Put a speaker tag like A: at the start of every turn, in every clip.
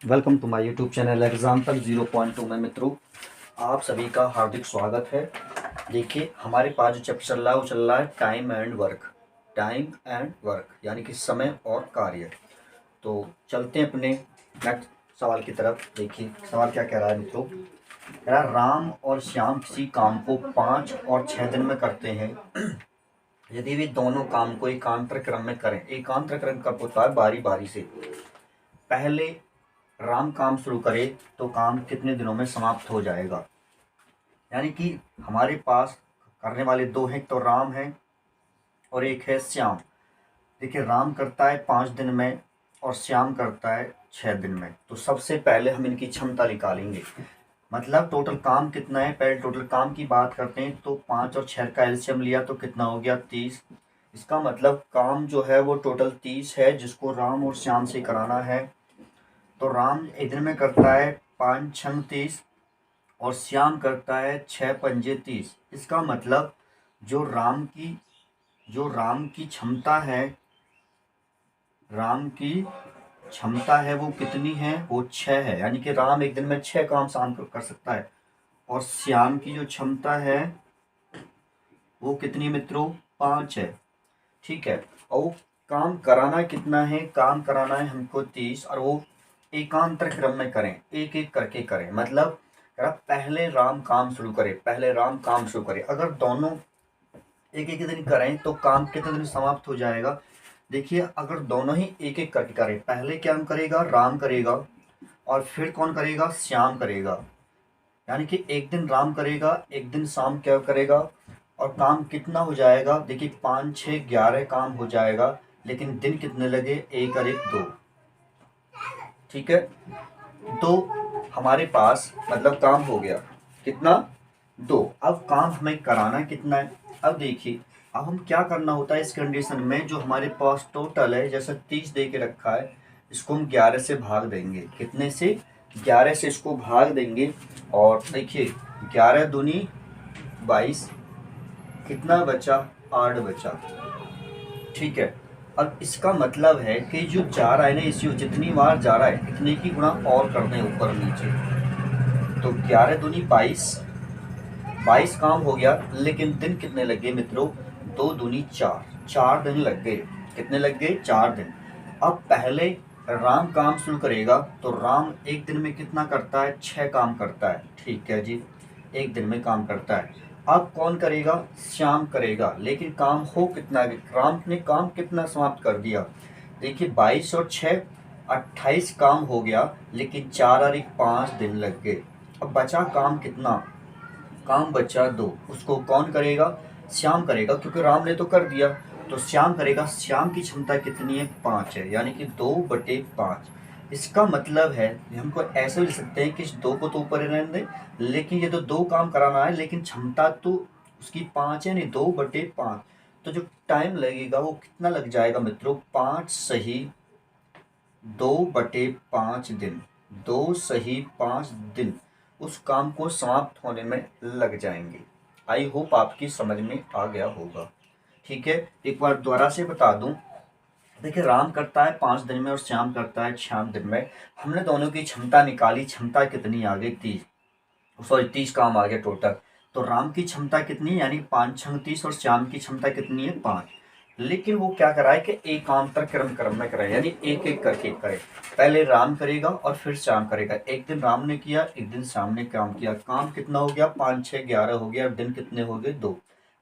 A: Welcome to my YouTube channel example 0.2 में मित्रों आप सभी का हार्दिक स्वागत है। देखिए हमारे पास जो चैप्टर चल रहा है वो चल रहा है टाइम एंड वर्क यानी कि समय और कार्य। तो चलते हैं अपने नेक्स्ट सवाल की तरफ। देखिए सवाल क्या कह रहा है मित्रों, कह रहा है राम और श्याम किसी काम को 5 और 6 दिन में करते हैं। यदि वे दोनों काम को एकांतर क्रम में करें, एकांतर क्रम कब होता है, बारी बारी से। पहले राम काम शुरू करे तो काम कितने दिनों में समाप्त हो जाएगा। यानी कि हमारे पास करने वाले दो हैं, तो राम है और एक है श्याम। देखिए राम करता है 5 दिन में और श्याम करता है 6 दिन में। तो सबसे पहले हम इनकी क्षमता निकालेंगे, मतलब टोटल काम कितना है। पहले टोटल काम की बात करते हैं तो 5 और 6 का एलसीएम लिया तो कितना हो गया, 30। इसका मतलब काम जो है वो टोटल 30 है जिसको राम और श्याम से कराना है। तो राम एक दिन में करता है 5 6 30 और श्याम करता है 6 5 30। इसका मतलब जो राम की क्षमता है वो कितनी है, वो 6 है। यानी कि राम एक दिन में 6 काम शाम को कर सकता है। और श्याम की जो क्षमता है वो कितनी मित्रों, 5 है। ठीक है। और वो काम कराना कितना है, काम कराना है हमको 30, और वो एकांतर क्रम में करें, एक एक करके करें। मतलब पहले राम काम शुरू करे, पहले राम काम शुरू करे। अगर दोनों एक एक दिन करें तो काम कितने दिन समाप्त हो जाएगा। देखिए अगर दोनों ही एक एक करके करें, पहले क्या करेगा, राम करेगा और फिर कौन करेगा, श्याम करेगा। यानी कि एक दिन राम करेगा, एक दिन शाम क्या करेगा, और काम कितना हो जाएगा। देखिए 5 6 11 काम हो जाएगा, लेकिन दिन कितने लगे, 1 और 1 2। ठीक है। तो हमारे पास मतलब काम हो गया कितना, 2। अब काम हमें कराना कितना है। अब देखिए अब हम क्या करना होता है इस कंडीशन में, जो हमारे पास टोटल है जैसे 30 दे के रखा है, इसको हम 11 से भाग देंगे। कितने से, 11 से इसको भाग देंगे। और देखिए 11 दूनी 22, कितना बचा, 8 बचा। ठीक है। अब इसका मतलब है कि जो जा रहा है ना, इसी जितनी बार जा रहा है इतने की गुणा और कर दें ऊपर नीचे। तो 11 दूनी 22, 22 काम हो गया, लेकिन दिन कितने लग गए मित्रों, 2 दूनी 4, 4 दिन लग गए। कितने लग गए, 4 दिन। अब पहले राम काम शुरू करेगा तो राम एक दिन में कितना करता है, 6 काम करता है। ठीक है जी, एक दिन में काम करता है। अब कौन करेगा, श्याम करेगा। लेकिन काम हो कितना, राम ने काम कितना समाप्त कर दिया। देखिए 22 और 6 28 काम हो गया, लेकिन 4 और 1 5 दिन लग गए। अब बचा काम कितना, काम बचा 2। उसको कौन करेगा, श्याम करेगा, क्योंकि राम ने तो कर दिया। तो श्याम करेगा। श्याम की क्षमता कितनी है, 5 है, यानी कि 2/5। इसका मतलब है हमको ऐसे लिख सकते हैं कि इस 2 को तो ऊपर ही रहने दें, लेकिन ये तो 2 काम कराना है, लेकिन क्षमता तो उसकी 5 है, नहीं 2/5। तो जो टाइम लगेगा वो कितना लग जाएगा मित्रों, 5 सही 2/5 दिन, 2 सही 5 दिन उस काम को समाप्त होने में लग जाएंगे। आई होप आपकी समझ में आ गया होगा। ठीक है, एक बार दोबारा से बता दूं। देखिए राम करता है 5 दिन में और श्याम करता है 6 दिन में। हमने दोनों की क्षमता निकाली, क्षमता कितनी आ गई, 30। सॉरी 30 काम आ गया टोटल। तो राम की क्षमता कितनी है, यानी 5 6 30, और श्याम की क्षमता कितनी है, 5। लेकिन वो क्या करा है कि एकांतर क्रम क्रम में कराए, यानी एक एक करके करे। पहले राम करेगा और फिर श्याम करेगा। एक दिन राम ने किया, एक दिन श्याम ने काम किया। काम कितना हो गया, 5 6 11 हो गया, दिन कितने हो गए, 2।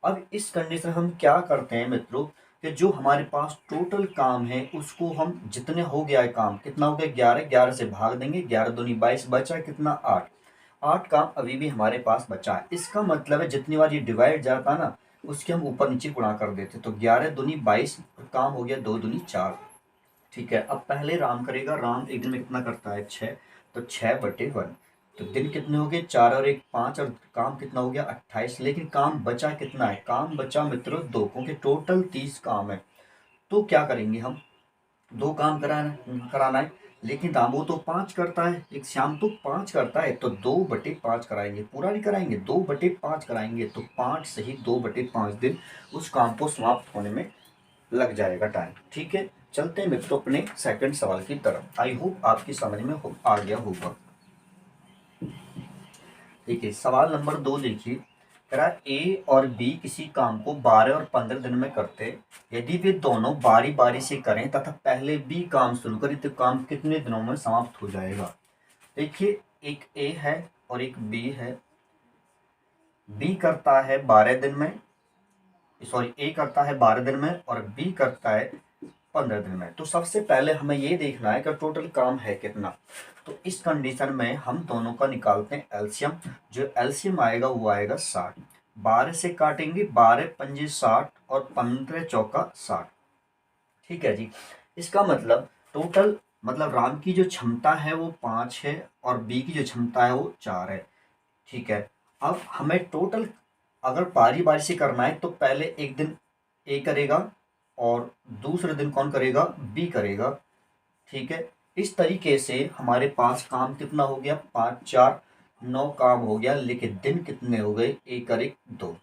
A: अब इस कंडीशन हम क्या करते हैं मित्रों, कि जो हमारे पास टोटल काम है उसको हम जितने हो गया है, काम कितना हो गया, 11, 11 से भाग देंगे। 11 दूनी 22, बचा कितना, 8। 8 काम अभी भी हमारे पास बचा है। इसका मतलब है जितनी बार ये डिवाइड जाता ना, उसके हम ऊपर नीचे गुणा कर देते। तो 11 दूनी 22, काम हो गया 2 दूनी 4। ठीक है। अब पहले राम करेगा। राम एक दिन में कितना करता है, 6। तो 6/1। तो दिन कितने हो गए, 4 और 1 5, और काम कितना हो गया, 28। लेकिन काम बचा कितना है, काम बचा मित्रों 2, क्योंकि टोटल 30 काम है। तो क्या करेंगे हम, 2 काम कराना है, लेकिन रामू तो 5 करता है, एक श्याम तो 5 करता है। तो 2/5 कराएंगे, पूरा नहीं कराएंगे, 2/5 कराएंगे। तो 5 सही 2/5 दिन उस काम को समाप्त होने में लग जाएगा टाइम। ठीक है। चलते हैं मित्रों अपने सेकंड सवाल की तरफ। आई होप आपकी समझ में आ गया होगा। देखिए सवाल नंबर 2 देखिए, कह रहा ए और बी किसी काम को 12 और 15 दिन में करते, यदि वे दोनों बारी बारी से करें तथा पहले बी काम शुरू करें तो काम कितने दिनों में समाप्त हो जाएगा। देखिए एक ए है और एक बी है। बी करता है 12 दिन में, सॉरी ए करता है 12 दिन में और बी करता है 15 दिन में। तो सबसे पहले हमें ये देखना है कि टोटल काम है कितना। तो इस कंडीशन में हम दोनों का निकालते हैं एलसीएम। जो एलसीएम आएगा वो आएगा 60। 12 से काटेंगे, 12 पंजे 60 और 15 चौका 60। ठीक है जी। इसका मतलब टोटल मतलब राम की जो क्षमता है वो 5 है और बी की जो क्षमता है वो 4 है। ठीक है। अब हमें टोटल अगर बारी बारी से करना है तो पहले एक दिन ए करेगा और दूसरे दिन कौन करेगा, बी करेगा। ठीक है। इस तरीके से हमारे पास काम कितना हो गया, 5 4 9 काम हो गया, लेकिन दिन कितने हो गए, एक और एक 2।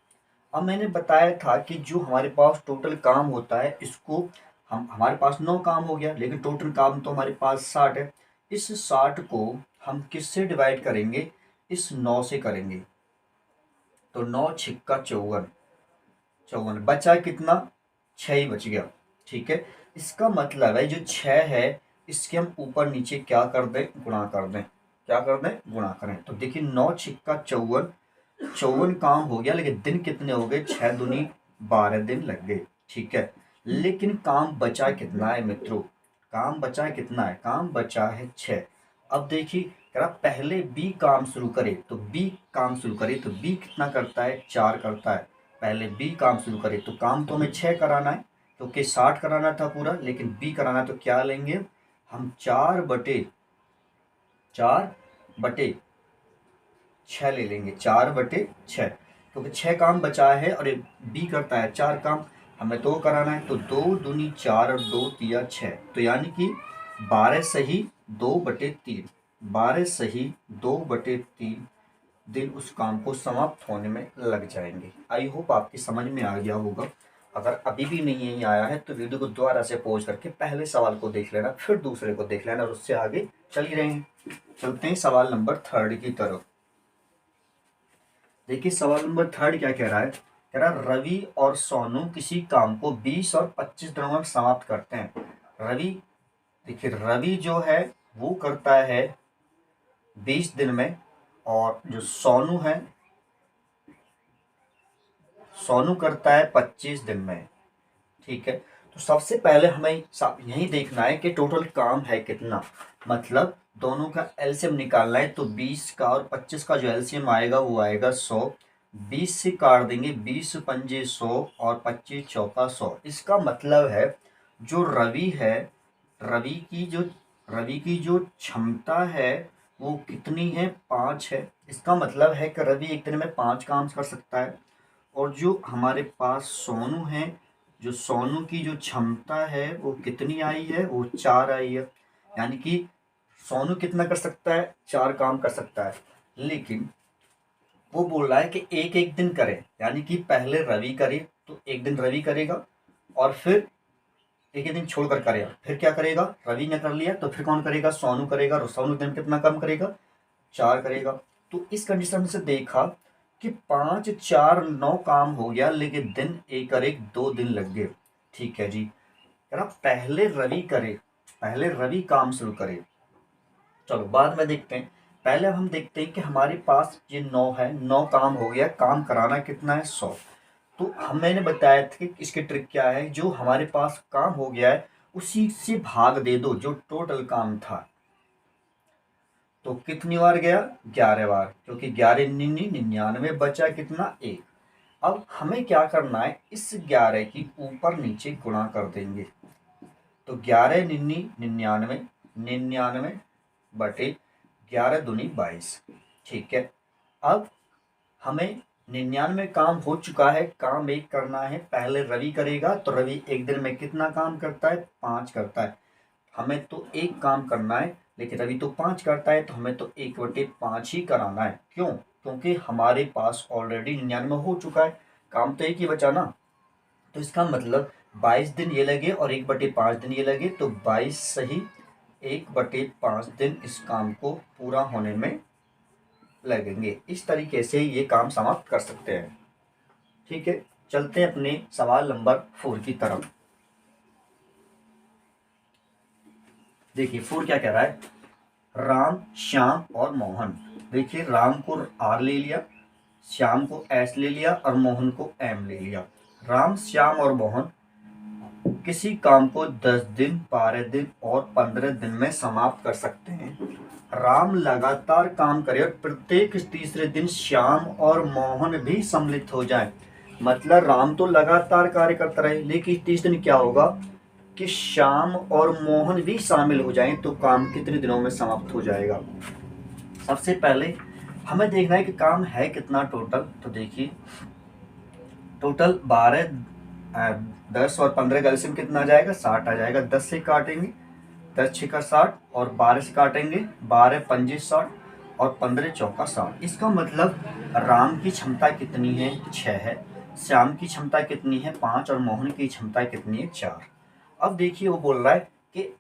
A: अब मैंने बताया था कि जो हमारे पास टोटल काम होता है इसको हमारे पास 9 काम हो गया, लेकिन टोटल काम तो हमारे पास 60 है। इस 60 को हम किससे डिवाइड करेंगे, इस 9 से करेंगे। तो 9 छिक्का 54, 54 बचा कितना, 6 ही बच गया। ठीक है। इसका मतलब है जो 6 है इसके हम ऊपर नीचे क्या कर दें, गुणा कर दें। क्या कर दें, गुणा करें। तो देखिए 9 छिक्का 54, 54 काम हो गया, लेकिन दिन कितने हो गए, 6 दूनी 12 दिन लग गए। ठीक है। लेकिन काम बचा कितना है मित्रों, काम बचा कितना है, काम बचा है 6। अब देखिए कह रहा पहले बी काम शुरू करे, तो बी काम शुरू करे तो बी कितना करता है, 4 करता है। पहले बी काम शुरू करे तो काम तो हमें 6 कराना है क्योंकि 60 कराना था पूरा, लेकिन बी कराना तो क्या लेंगे हम, 4/6 ले लेंगे, 4/6 क्योंकि 6 काम बचा है और बी करता है 4 काम, हमें तो कराना है। तो 2 दूनी 4 और 2 तिया 6, तो यानी कि 12 सही 2/3, 12 सही 2/3 दिन उस काम को समाप्त होने में लग जाएंगे। आई होप आपकी समझ में आ गया होगा। अगर अभी भी नहीं आया है तो वीडियो को दोबारा से पॉज करके पहले सवाल को देख लेना, फिर दूसरे को देख लेना और उससे आगे चल ही रहे हैं। चलते हैं सवाल नंबर 3 की तरफ। देखिए सवाल नंबर 3 क्या कह रहा है, कह रहा रवि और सोनू किसी काम को 20 और 25 दिनों में समाप्त करते हैं। रवि, देखिए रवि जो है वो करता है 20 दिन में और जो सोनू है, सोनू करता है 25 दिन में। ठीक है। तो सबसे पहले हमें यही देखना है कि टोटल काम है कितना, मतलब दोनों का एलसीएम निकालना है। तो 20 का और 25 का जो एलसीएम आएगा वो आएगा 100। 20 से काट देंगे, 20 पंजे 100 और 25 चौका 100। इसका मतलब है जो रवि है, रवि की जो क्षमता है वो कितनी है, 5 है। इसका मतलब है कि रवि एक दिन में 5 काम कर सकता है। और जो हमारे पास सोनू है, जो सोनू की जो क्षमता है वो कितनी आई है, वो 4 आई है। यानी कि सोनू कितना कर सकता है, 4 काम कर सकता है। लेकिन वो बोल रहा है कि एक एक दिन करे, यानी कि पहले रवि करे तो एक दिन रवि करेगा और फिर एक एक दिन छोड़कर करेगा। फिर क्या करेगा, रवि ने कर लिया तो फिर कौन करेगा, सोनू करेगा और सोनू दिन कितना काम करेगा, 4 करेगा। तो इस कंडीशन से देखा कि 5 4 9 काम हो गया, लेकिन दिन एक और एक 2 दिन लग गए। ठीक है जी। यार पहले रवि करे, पहले रवि काम शुरू करे, चलो बाद में देखते हैं। पहले हम देखते हैं कि हमारे पास ये 9 है, 9 काम हो गया, काम कराना कितना है, 100। तो मैंने बताया था कि इसकी ट्रिक क्या है, जो हमारे पास काम हो गया है उसी से भाग दे दो जो टोटल काम था। तो कितनी बार गया, 11 बार, क्योंकि 11 निन्नी 99, बचा कितना, 1। अब हमें क्या करना है, इस 11 की ऊपर नीचे गुणा कर देंगे। तो 11 निन्नी 99, 99 बटे 11 दूनी 22। ठीक है। अब हमें 99 काम हो चुका है, काम एक करना है, पहले रवि करेगा। तो रवि एक दिन में कितना काम करता है, 5 करता है। हमें तो एक काम करना है, लेकिन रवि तो 5 करता है, तो हमें तो 1/5 ही कराना है। क्यों, क्योंकि हमारे पास ऑलरेडी 99 हो चुका है, काम तो एक ही बचा ना। तो इसका मतलब 22 दिन ये लगे और 1/5 दिन ये लगे, तो 22 सही 1/5 दिन इस काम को पूरा होने में लगेंगे। इस तरीके से ये काम समाप्त कर सकते हैं। ठीक है, चलते हैं अपने सवाल नंबर 4 की तरफ। देखिए 4 क्या कह रहा है, राम, श्याम और मोहन। देखिए राम को आर ले लिया, श्याम को एस ले लिया और मोहन को एम ले लिया। राम, श्याम और मोहन किसी काम को 10 दिन, 12 दिन और 15 दिन में समाप्त कर सकते हैं। राम लगातार काम करे और प्रत्येक तीसरे दिन श्याम और मोहन भी सम्मिलित हो जाए। मतलब राम तो लगातार कार्य करता रहे, लेकिन तीसरे दिन क्या होगा कि श्याम और मोहन भी शामिल हो जाएं, तो काम कितने दिनों में समाप्त हो जाएगा। सबसे पहले हमें देखना है कि काम है कितना टोटल। तो देखिए टोटल 12, 10 और 15 का एलसीएम कितना आ जाएगा, 60 आ जाएगा। 10 से काटेंगे, 10 6 का 60 और 12 से काटेंगे, 12 पंजे 60 और 15 चौका 60। इसका मतलब राम की क्षमता कितनी है, 6 है। श्याम की क्षमता कितनी है, 5 और मोहन की क्षमता कितनी है, 4। अब देखिए वो बोल रहा है कि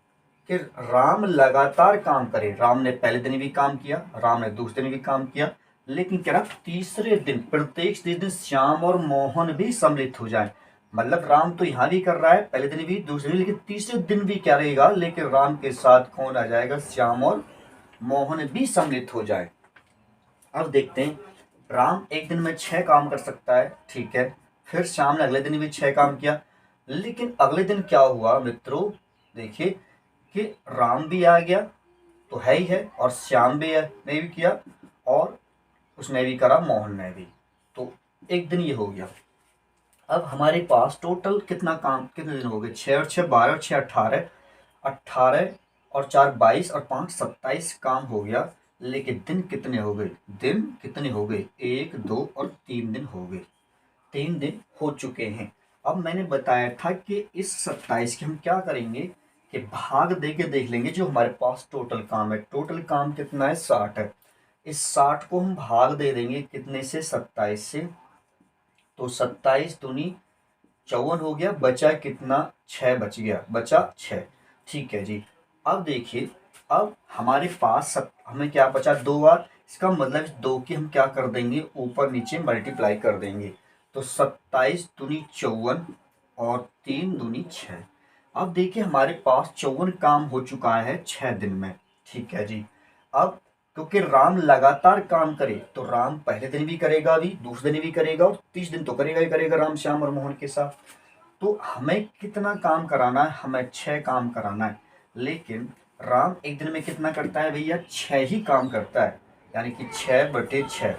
A: राम लगातार काम करे। राम ने पहले दिन भी काम किया, राम ने दूसरे दिन भी काम किया, लेकिन क्या तीसरे दिन प्रत्येक दिन श्याम और मोहन भी सम्मिलित हो जाए। मतलब राम तो यहाँ भी कर रहा है, पहले दिन भी दूसरे दिन, लेकिन तीसरे दिन भी क्या रहेगा, लेकिन राम के साथ कौन आ जाएगा, श्याम और मोहन भी सम्मिलित हो जाए। अब देखते हैं, राम एक दिन में 6 काम कर सकता है, ठीक है। फिर श्याम ने अगले दिन भी 6 काम किया, लेकिन अगले दिन क्या हुआ मित्रों, देखिए कि राम भी आ गया तो है ही है, और श्याम भी है, ने भी किया, और उसने भी करा, मोहन ने भी। तो एक दिन ये हो गया। अब हमारे पास टोटल कितना काम, कितने दिन हो गए, 6 और 6 12 और 6 18, 18 और 4 22 और 5 27 काम हो गया। लेकिन दिन कितने हो गए, दिन कितने हो गए, 1 2 और 3 दिन हो गए। 3 दिन हो चुके हैं। अब मैंने बताया था कि इस 27 के हम क्या करेंगे कि भाग दे के देख लेंगे। जो हमारे पास टोटल काम है, टोटल काम कितना है, 60 है। इस 60 को हम भाग दे देंगे कितने से, 27 से। तो 27 दूनी 54 हो गया, बचा कितना, 6 बच गया, बचा 6। ठीक है जी। अब देखिए, अब हमारे पास हमें क्या बचा, 2 बार। इसका मतलब 2 की हम क्या कर देंगे, ऊपर नीचे मल्टीप्लाई कर देंगे। तो 27 दूनी 54 और 3 दूनी 6। अब देखिए हमारे पास 54 काम हो चुका है 6 दिन में। ठीक है जी। अब क्योंकि राम लगातार काम करे, तो राम पहले दिन भी करेगा, भी दूसरे दिन भी करेगा, और 30 दिन तो करेगा ही करेगा राम, श्याम और मोहन के साथ। तो हमें कितना काम कराना है, हमें 6 काम कराना है। लेकिन राम एक दिन में कितना करता है भैया, 6 ही काम करता है, यानी कि 6/6।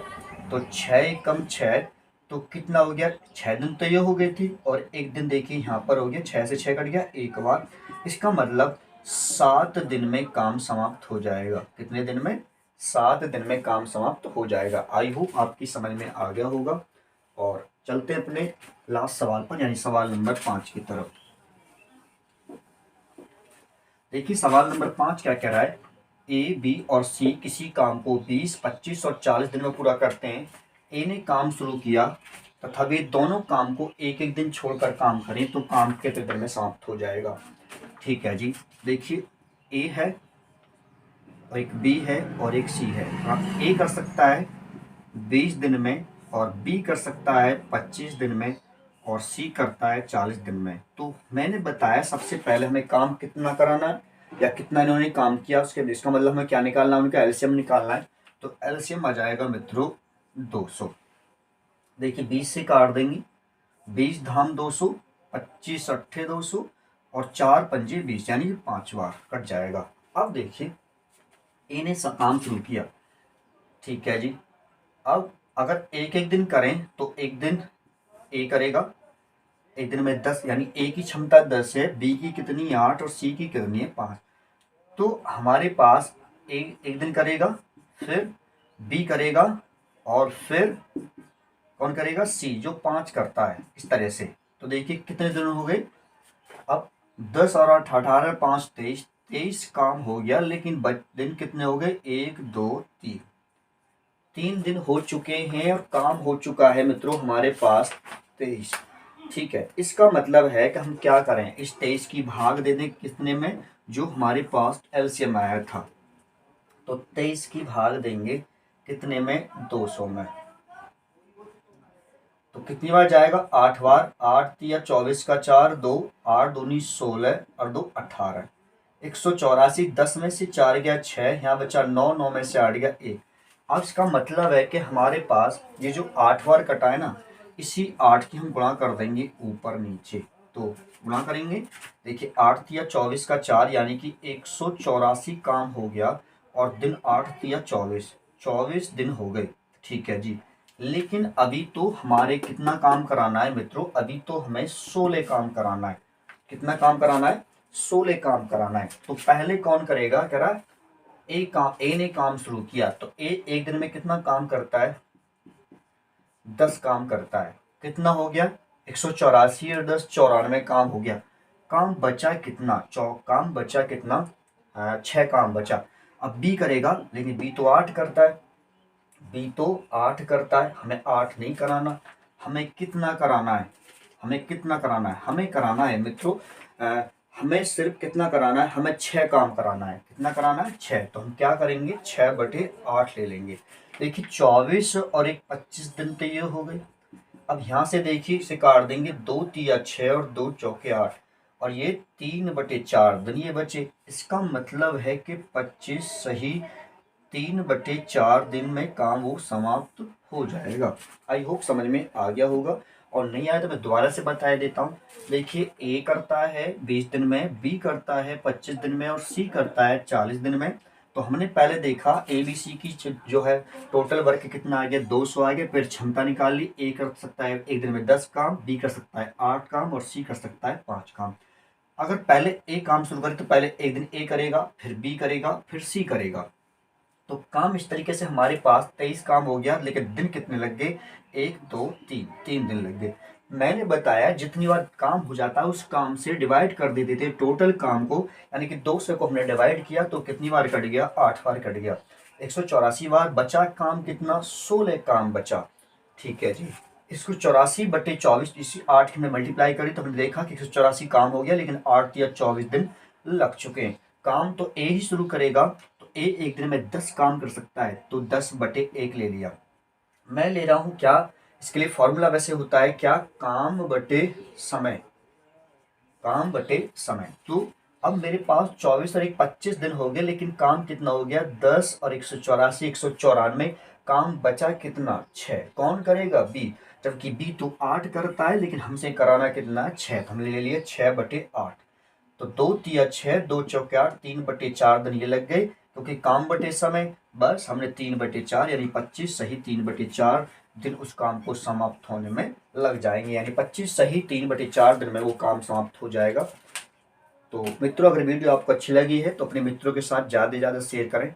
A: तो 6 कम 6, तो कितना हो गया, 6 दिन तो ये हो गई थी, और एक दिन देखिए यहाँ पर हो गया, 6 से 6 कट गया एक बार। इसका मतलब 7 दिन में काम समाप्त हो जाएगा। कितने दिन में, 7 दिन में काम समाप्त हो जाएगा। आई होप आपकी समझ में आ गया होगा। और चलते हैं अपने लास्ट सवाल पर, यानी सवाल नंबर 5 की तरफ। देखिए सवाल नंबर 5 क्या कह रहा है, ए, बी और सी किसी काम को 20, 25 और 40 दिन में पूरा करते हैं। ए ने काम शुरू किया तथा वे दोनों काम को एक एक दिन छोड़कर काम करें, तो काम कितने दिन में समाप्त हो जाएगा। ठीक है जी। देखिए ए है और एक बी है और एक सी है। आप ए कर सकता है 20 दिन में, और बी कर सकता है 25 दिन में, और सी करता है 40 दिन में। तो मैंने बताया सबसे पहले हमें काम कितना कराना है, या कितना इन्होंने काम किया, उसके इसका मतलब हमें क्या निकालना है, उनका एलसीएम निकालना है। तो एलसीएम आ जाएगा मित्रों 200। देखिए 20 से काट देंगे, 20 धाम 200, 25 अट्ठे 200 और 4 पंजे 20, यानी 5 बार कट जाएगा। अब देखिए इन्हें काम शुरू किया, ठीक है जी। अब अगर एक एक दिन करें तो एक दिन ए करेगा, एक दिन में 10, यानी ए की क्षमता 10 है, बी की कितनी 8 और सी की कितनी है 5। तो हमारे पास ए एक दिन करेगा, फिर बी करेगा, और फिर कौन करेगा, सी जो 5 करता है, इस तरह से। तो देखिए कितने दिन हो गए, अब 10 और 8 18 5 23, 23 काम हो गया। लेकिन दिन कितने हो गए, 1 2 3, 3 दिन हो चुके हैं और काम हो चुका है मित्रों हमारे पास 23। ठीक है, इसका मतलब है कि हम क्या करें, इस 23 की भाग दे दें कितने में, जो हमारे पास एलसीएम आया था। तो 23 की भाग देंगे कितने में, 200 में। तो कितनी बार जाएगा, 8 बार। 8 तिया 24 का 4, 2 8 दूनी 16 और 2 18, 184। 10 में से 4 गया 6, यहाँ बचा 9, 9 में से 8 गया 1। अब इसका मतलब है कि हमारे पास ये जो 8 बार कटा है ना, इसी 8 की हम गुणा कर देंगे ऊपर नीचे। तो गुणा करेंगे, देखिए 8 तिया 24 का 4 यानी कि 184 काम हो गया, और दिन 8 तिया 24, 24 दिन हो गए। ठीक है जी, लेकिन अभी तो हमारे कितना काम कराना है मित्रों, अभी तो हमें 16 काम कराना है। कितना काम कराना है, 16 काम कराना है। तो पहले कौन करेगा, कह रहा ए ने काम शुरू किया। तो ए एक दिन में कितना काम करता है, 10 काम करता है। कितना हो गया, 184 और 10 94 काम हो गया। काम बचा कितना, काम बचा कितना, 6 काम बचा। अब बी करेगा, लेकिन बी तो 8 करता है, बी तो 8 करता है, हमें 8 नहीं कराना। हमें कितना कराना है, हमें कितना कराना है, हमें कराना है मित्रों, हमें सिर्फ कितना कराना है, हमें 6 काम कराना है। कितना कराना है, 6। तो हम क्या करेंगे, 6/8 ले लेंगे। देखिए 24 और 1 25 दिन तो ये हो गए। अब यहाँ से देखिए इसे काट देंगे, 2 तिया 6 और 2 चौके 8, और ये 3/4 दिन ये बचे। इसका मतलब है कि 25 सही 3/4 दिन में काम वो समाप्त हो जाएगा। आई होप समझ में आ गया होगा, और नहीं आया तो मैं दोबारा से बता देता हूँ। देखिए ए करता है 20 दिन में, बी करता है 25 दिन में, और सी करता है 40 दिन में। तो हमने पहले देखा ए बी सी की जो है टोटल वर्क कितना आ गया, 200 आ गया। फिर क्षमता निकाल ली, ए कर सकता है एक दिन में 10 काम, बी कर सकता है 8 काम, और सी कर सकता है 5 काम। अगर पहले ए काम शुरू करें तो पहले एक दिन ए करेगा, फिर बी करेगा, फिर सी करेगा। तो काम इस तरीके से हमारे पास 23 काम हो गया, लेकिन दिन कितने लग गए, 1 2 3, 3 दिन लग गए। मैंने बताया जितनी बार काम हो जाता है उस काम से डिवाइड कर देते थे टोटल काम को, यानी कि 200 को हमने डिवाइड किया तो कितनी बार कट गया, 8 बार कट गया। 184 बार बचा काम कितना, 16 काम बचा। ठीक है जी, इसको 84/24 इसी 8 की हमने मल्टीप्लाई करी तो हमने देखा कि 184 काम हो गया, लेकिन 8 या 24 दिन लग चुके हैं। काम तो ए ही शुरू करेगा, तो ए एक दिन में 10 काम कर सकता है, तो 10/1 ले लिया। मैं ले रहा हूं क्या, इसके लिए फॉर्मूला वैसे होता है क्या, काम बटे समय, काम बटे समय। तो अब मेरे पास 24 और 1 25 दिन हो गए, लेकिन काम कितना हो गया, 10 और 184 194। काम बचा कितना, 6। कौन करेगा, बी। जबकि बी तो 8 करता है, लेकिन हमसे कराना कितना, 6। तो हमने ले लिया 6/8। तो 2 तिया 6, 2 चौके 8, 3/4 दिन ये लग गए, क्योंकि काम बटे समय। बस हमने 3/4 यानी 25 सही 3/4 दिन उस काम को समाप्त होने में लग जाएंगे, यानी 25 सही 3/4 दिन में वो काम समाप्त हो जाएगा। तो मित्रों, अगर वीडियो आपको अच्छी लगी है तो अपने मित्रों के साथ ज़्यादा से ज़्यादा शेयर करें,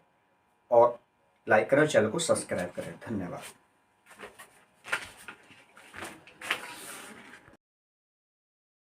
A: और लाइक करें, चैनल को सब्सक्राइब करें। धन्यवाद।